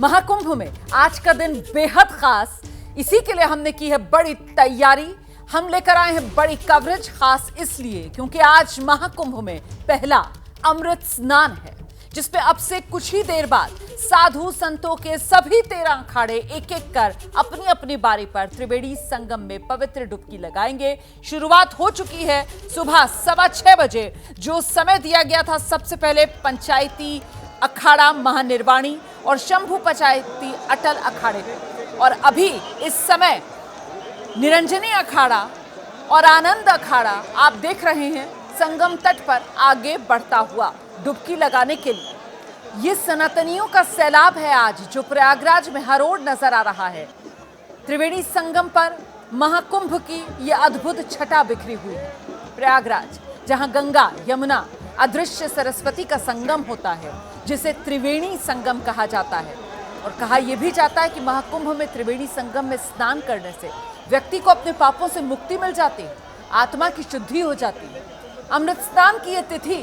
महाकुंभ में आज का दिन बेहद खास, इसी के लिए हमने की है बड़ी तैयारी। हम लेकर आए हैं बड़ी कवरेज, खास इसलिए क्योंकि आज महाकुंभ में पहला अमृत स्नान है, जिसपे अब से कुछ ही देर बाद साधु संतों के सभी 13 अखाड़े एक एक कर अपनी अपनी बारी पर त्रिवेणी संगम में पवित्र डुबकी लगाएंगे। शुरुआत हो चुकी है सुबह 6:15 बजे। जो समय दिया गया था, सबसे पहले पंचायती अखाड़ा महानिर्वाणी और शंभू पंचायती अटल अखाड़े, और अभी इस समय निरंजनी अखाड़ा और आनंद अखाड़ा आप देख रहे हैं संगम तट पर आगे बढ़ता हुआ डुबकी लगाने के लिए। ये सनातनियों का सैलाब है आज, जो प्रयागराज में हर ओर नजर आ रहा है। त्रिवेणी संगम पर महाकुंभ की ये अद्भुत छटा बिखरी हुई है। प्रयागराज, जहां गंगा यमुना अदृश्य सरस्वती का संगम होता है, जिसे त्रिवेणी संगम कहा जाता है। और कहा यह भी जाता है कि महाकुंभ में त्रिवेणी संगम में स्नान करने से व्यक्ति को अपने पापों से मुक्ति मिल जाती है, आत्मा की शुद्धि हो जाती है। अमृत स्नान की यह तिथि,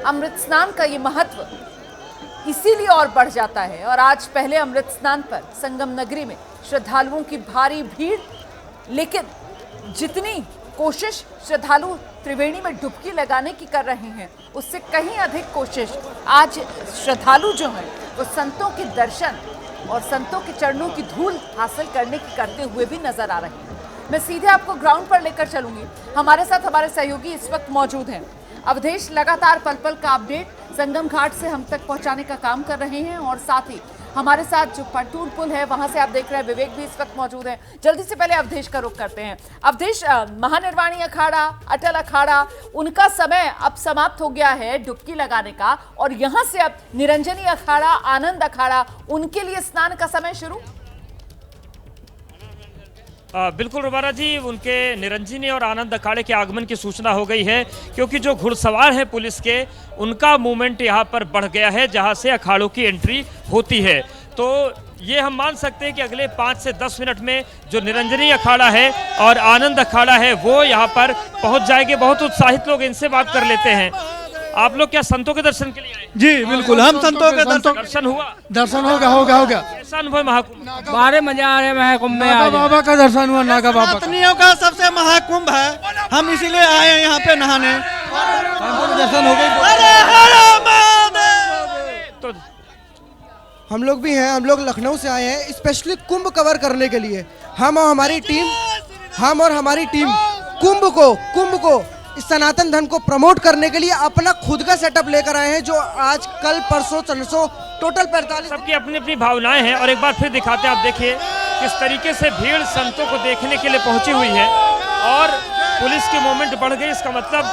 अमृत स्नान का ये महत्व इसीलिए और बढ़ जाता है। और आज पहले अमृत स्नान पर संगम नगरी में श्रद्धालुओं की भारी भीड़, लेकिन जितनी कोशिश श्रद्धालु त्रिवेणी में डुबकी लगाने की कर रहे हैं, उससे कहीं अधिक कोशिश आज श्रद्धालु जो हैं वो संतों के दर्शन और संतों के चरणों की धूल हासिल करने की करते हुए भी नजर आ रहे हैं। मैं सीधे आपको ग्राउंड पर लेकर चलूंगी। हमारे साथ हमारे सहयोगी इस वक्त मौजूद हैं। अवधेश लगातार पल पल का अपडेट संगम घाट से हम तक पहुंचाने का काम कर रहे हैं, और साथ ही हमारे साथ जो पटूर पुल है वहां से आप देख रहे हैं विवेक भी इस वक्त मौजूद है। जल्दी से पहले अवधेश का रुख करते हैं। अवधेश, महानिर्वाणी अखाड़ा, अटल अखाड़ा, उनका समय अब समाप्त हो गया है डुबकी लगाने का, और यहां से अब निरंजनी अखाड़ा, आनंद अखाड़ा, उनके लिए स्नान का समय शुरू। बिल्कुल रुबारा जी, उनके निरंजनी और आनंद अखाड़े के आगमन की सूचना हो गई है, क्योंकि जो घुड़सवार हैं पुलिस के, उनका मूवमेंट यहाँ पर बढ़ गया है, जहाँ से अखाड़ों की एंट्री होती है। तो ये हम मान सकते हैं कि अगले 5 से 10 मिनट में जो निरंजनी अखाड़ा है और आनंद अखाड़ा है वो यहाँ पर पहुँच जाएंगे। बहुत उत्साहित लोग, इनसे बात कर लेते हैं। आप लोग क्या संतों के दर्शन के लिए आए? जी बिल्कुल, हम संतों के दर्शन हुआ? दर्शन हो गया। कैसा अनुभव महाकुंभ? बारे मजा आ रहे हैं महाकुंभ में। नागा बाबा का दर्शन हुआ, नागा बाबा सनातनियों का सबसे महाकुंभ है, हम इसीलिए आए हैं यहाँ पे नहाने। दर्शन हो गए। तो हम लोग भी हैं, हम लोग लखनऊ से आए हैं स्पेशली कुंभ कवर करने के लिए। हम और हमारी टीम कुंभ को इस सनातन धर्म को प्रमोट करने के लिए अपना खुद का सेटअप लेकर आए हैं, जो आज कल परसों चरसों टोटल 45 सबकी अपनी अपनी भावनाएं हैं। और एक बार फिर दिखाते हैं, आप देखिए किस तरीके से भीड़ संतों को देखने के लिए पहुंची हुई है, और पुलिस की मूवमेंट बढ़ गई। इसका मतलब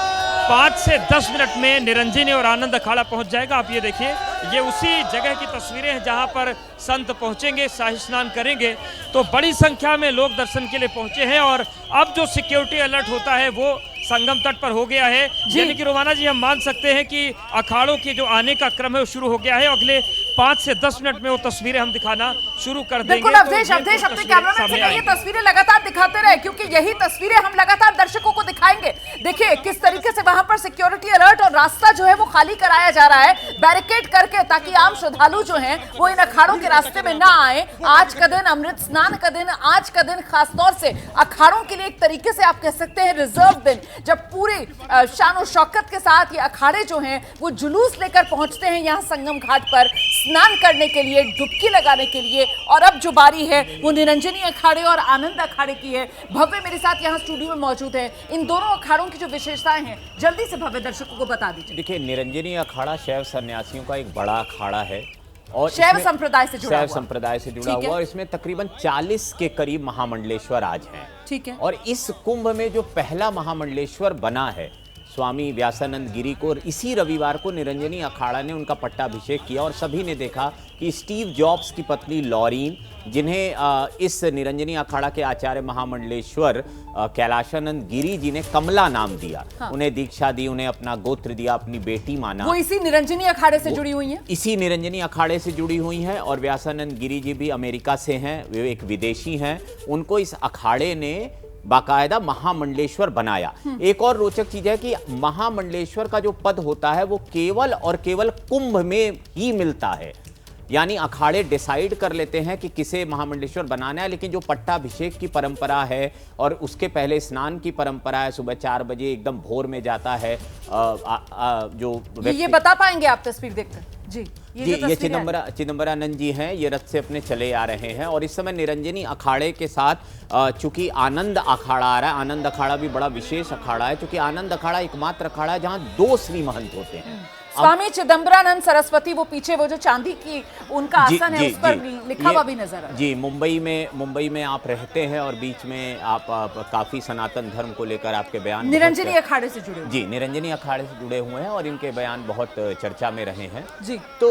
5 से 10 मिनट में निरंजनी और आनंद अखाड़ा पहुंच जाएगा। आप ये देखिए, ये उसी जगह की तस्वीरें हैं जहां पर संत पहुंचेंगे, शाही स्नान करेंगे। तो बड़ी संख्या में लोग दर्शन के लिए पहुंचे हैं, और अब जो सिक्योरिटी अलर्ट होता है वो संगम तट पर हो गया है। यानी कि रोमाना जी, हम मान सकते हैं कि अखाड़ों के जो आने का क्रम है वो शुरू हो गया है। अगले 5 से 10 मिनट में वो तस्वीरें हम दिखाना शुरू कर देंगे। बिल्कुल अवधेश, अपने कैमरामैन से कहिए तस्वीरें लगातार दिखाते रहे, क्योंकि यही तस्वीरें हम लगातार दर्शकों को दिखाएंगे। देखिए किस तरीके से वहां पर सिक्योरिटी अलर्ट और रास्ता जो है वो खाली कराया जा रहा है, बैरिकेड करके, ताकि आम श्रद्धालु जो हैं वो इन अखाड़ों के रास्ते में ना आए। आज का दिन, अमृत स्नान का दिन, आज का दिन खासतौर से अखाड़ों के लिए एक तरीके से आप कह सकते हैं रिजर्व दिन, जब पूरी शान और शौकत के साथ ये अखाड़े जो हैं वो जुलूस लेकर पहुंचते हैं यहाँ संगम घाट पर स्नान करने के लिए, डुबकी लगाने के लिए। और अब जो बारी है वो निरंजनी अखाड़े और आनंद अखाड़े की है। भव्य मेरे साथ यहाँ स्टूडियो में मौजूद है। इन दोनों अखाड़ों की जो विशेषताएं हैं जल्दी से भव्य दर्शकों को बता दीजिए। देखिए, निरंजनी अखाड़ा शैव सन्यासियों का एक बड़ा अखाड़ा है, और शैव संप्रदाय से जुड़ा हुआ, और इसमें तकरीबन 40 के करीब महामंडलेश्वर आज हैं। ठीक है। और इस कुंभ में जो पहला महामंडलेश्वर बना है स्वामी व्यासानंद गिरी को, और इसी रविवार को निरंजनी अखाड़ा ने उनका पट्टाभिषेक किया। और सभी ने देखा कि स्टीव जॉब्स की पत्नी लॉरीन, जिन्हें इस निरंजनी अखाड़ा के आचार्य महामंडलेश्वर कैलाशानंद गिरी जी ने कमला नाम दिया। हाँ। उन्हें दीक्षा दी, उन्हें अपना गोत्र दिया, अपनी बेटी माना। वो इसी निरंजनी अखाड़े से जुड़ी हुई हैं। इसी निरंजनी अखाड़े से जुड़ी हुई हैं। और व्यासानंद गिरी जी भी अमेरिका से हैं, वे एक विदेशी हैं। उनको इस अखाड़े ने बाकायदा महामंडलेश्वर बनाया। एक और रोचक चीज है कि महामंडलेश्वर का जो पद होता है वो केवल और केवल कुंभ में ही मिलता है। यानी अखाड़े डिसाइड कर लेते हैं कि किसे महामंडलेश्वर बनाना है, लेकिन जो पट्टाभिषेक की परंपरा है और उसके पहले स्नान की परंपरा है, सुबह 4 बजे एकदम भोर में जाता है जो ये बता पाएंगे आप तस्वीर देखकर? जी, ये चिदम्बरानंद जी हैं, ये रथ से अपने चले आ रहे हैं और इस समय निरंजनी अखाड़े के साथ चूंकि आनंद अखाड़ा आ रहा है। आनंद अखाड़ा भी बड़ा विशेष अखाड़ा है, क्योंकि आनंद अखाड़ा एकमात्र अखाड़ा है जहां 2 श्री महंत होते हैं। स्वामी चिदम्बरानंद सरस्वती, वो पीछे वो जो चांदी की उनका आसन है, उस पर लिखा हुआ भी नजर आ रहा है। जी, मुंबई में आप रहते हैं और बीच में आप काफी सनातन धर्म को लेकर आपके बयान निरंजनी अखाड़े से जुड़े हुए। जी, निरंजनी अखाड़े से जुड़े हुए हैं और इनके बयान बहुत चर्चा में रहे हैं। जी, तो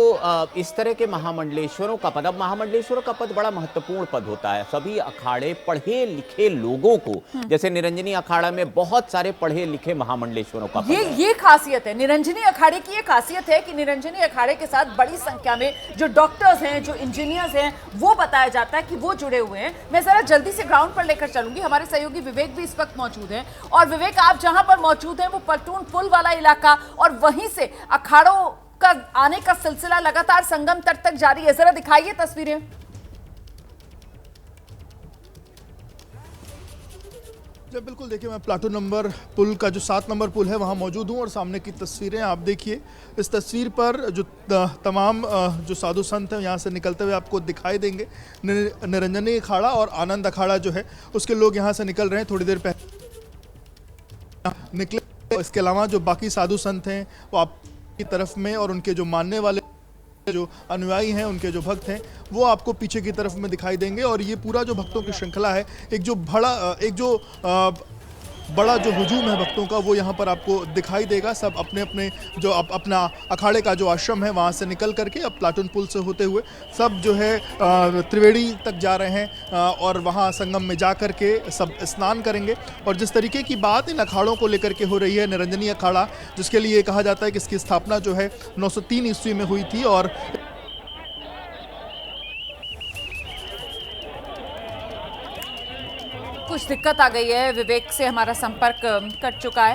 इस तरह के महामंडलेश्वरों का पद, अब महामंडलेश्वरों का पद बड़ा महत्वपूर्ण पद होता है। सभी अखाड़े पढ़े लिखे लोगों को, जैसे निरंजनी अखाड़ा में बहुत सारे पढ़े लिखे महामंडलेश्वरों का पद है। ये खासियत है निरंजनी अखाड़े की। खासियत है कि निरंजनी अखाड़े के साथ बड़ी संख्या में जो डॉक्टर्स हैं, जो इंजीनियर्स हैं, वो बताया जाता है कि वो जुड़े हुए हैं। मैं जरा जल्दी से ग्राउंड पर लेकर चलूंगी। हमारे सहयोगी विवेक भी इस वक्त मौजूद हैं। और विवेक, आप जहां पर मौजूद हैं वो पलटून पुल वाला इलाका, और वहीं से अखाड़ों का आने का सिलसिला लगातार संगम तट तक जारी है। जरा दिखाइए तस्वीरें। बिल्कुल, देखिए मैं प्लाटून नंबर पुल का जो 7 नंबर पुल है वहाँ मौजूद हूँ और सामने की तस्वीरें आप देखिए। इस तस्वीर पर जो तमाम जो साधु संत हैं यहाँ से निकलते हुए आपको दिखाई देंगे। निरंजनी अखाड़ा और आनंद अखाड़ा जो है उसके लोग यहाँ से निकल रहे हैं, थोड़ी देर पहले निकले। इसके अलावा जो बाकी साधु संत हैं वो आपकी तरफ में, और उनके जो मानने वाले जो अनुयायी हैं, उनके जो भक्त हैं, वो आपको पीछे की तरफ में दिखाई देंगे। और ये पूरा जो भक्तों की श्रृंखला है, एक जो बड़ा जो हुजूम है भक्तों का, वो यहाँ पर आपको दिखाई देगा। सब अपने अपने जो अपना अखाड़े का जो आश्रम है वहाँ से निकल करके अब प्लाटून पुल से होते हुए सब जो है त्रिवेणी तक जा रहे हैं और वहाँ संगम में जा कर के सब स्नान करेंगे। और जिस तरीके की बात इन अखाड़ों को लेकर के हो रही है, निरंजनी अखाड़ा जिसके लिए कहा जाता है कि इसकी स्थापना जो है 903 ईस्वी में हुई थी, और कुछ दिक्कत आ गई है, विवेक से हमारा संपर्क कट चुका है।